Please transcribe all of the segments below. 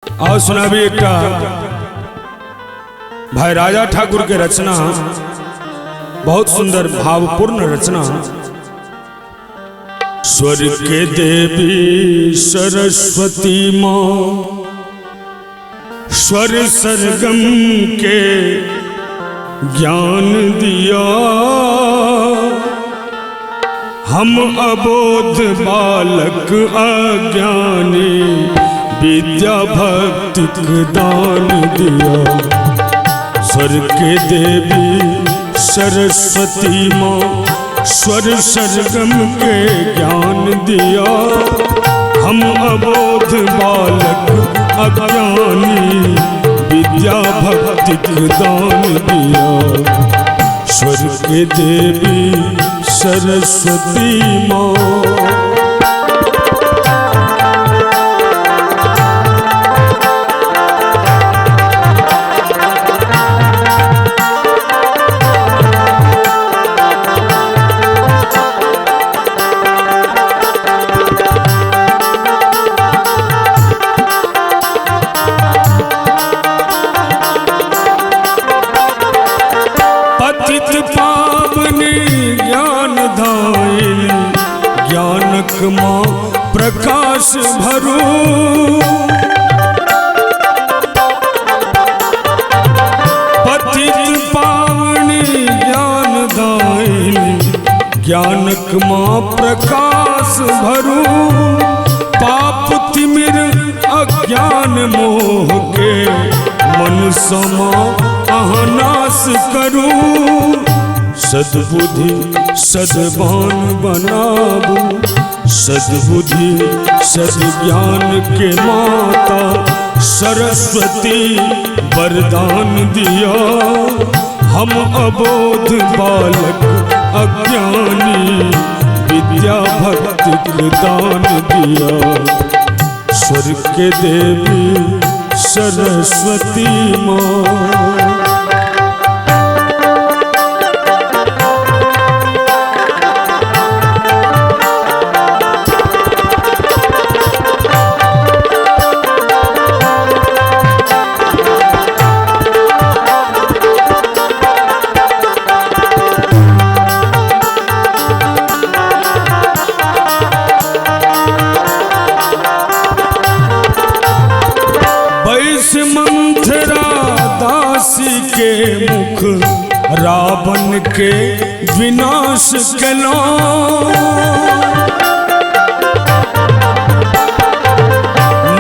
और सुना भी एक भाई राजा ठाकुर के रचना, बहुत सुंदर भावपूर्ण रचना। स्वर के देवी सरस्वती माँ, स्वर सरगम के ज्ञान दिया, हम अबोध बालक अज्ञानी विद्या भक्ति दान दिया। स्वर के देवी सरस्वती माँ, स्वर सरगम के ज्ञान दिया, हम अबोध बालक अज्ञानी विद्या भक्ति दान दिया। स्वर के देवी सरस्वती माँ। ज्ञानक माँ प्रकाश भरो, पतित पावनी ज्ञान दायिनी, ज्ञानक माँ प्रकाश भरो, पाप तिमिर अज्ञान मोह के मन समा अहनाश करूं। सद्बुद्धि सद्भान बनाबू, सद्बुद्धि सद्ज्ञान के माता सरस्वती वरदान दिया, हम अबोध बालक अज्ञानी विद्या भक्ति दान दिया। स्वर के देवी सरस्वती माँ। मंथरा दासी के मुख रावण के विनाश कलो,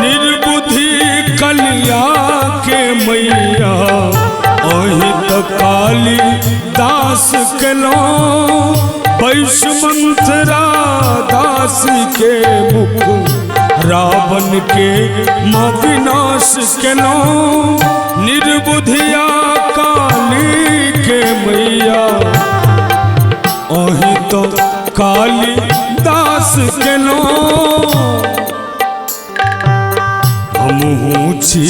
निर्बुद्धि कलिया के मैया अहित काली दास कलो। वैश्वमंथरा दासी के मुख रावण के माँ विनाश केलो, निर्बुद्धिया काली के मैया अहि तो काली दास केलो। हमहू छी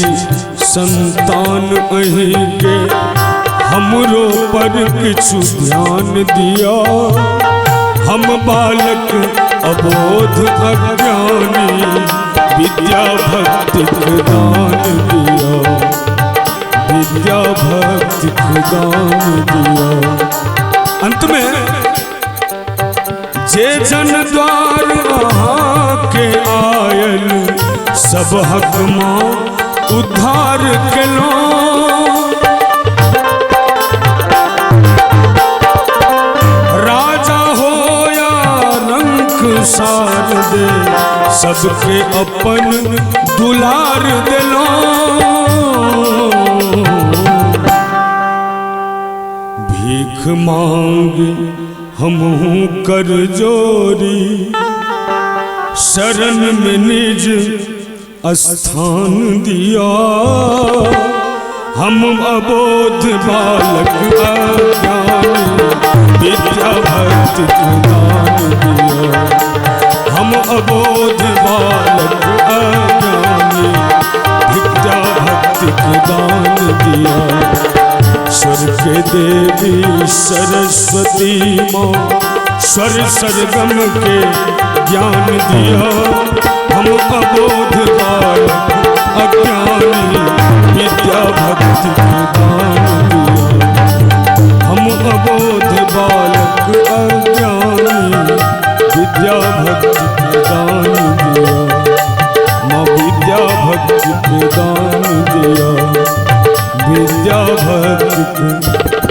संतान अहि के, हमरो पर किछु ध्यान दिया, हम बालक अबोध अज्ञानी विद्या भक्ति दान दिया, विद्या भक्ति दान दिया। अंत में जे जन द्वार के आयल, सब हक माँ उद्धार केलो। सार दे सबके अपन दुलार दिलो, भीख मांगी हमहू कर जोरी, शरण में निज स्थान दिया, हम अबोध बालक अज्ञानी विद्या भक्ति दान दिया, हम अबोध बालक अज्ञानी विद्या भक्ति दान दिया। स्वर के देवी सरस्वती माँ, स्वर सरगम के ज्ञान दिया, हम अबोध बालक अज्ञानी बालक अज्ञानी विद्या भक्ति के दान दिया, माँ विद्या भक्ति के दान दिया, विद्या भक्ति के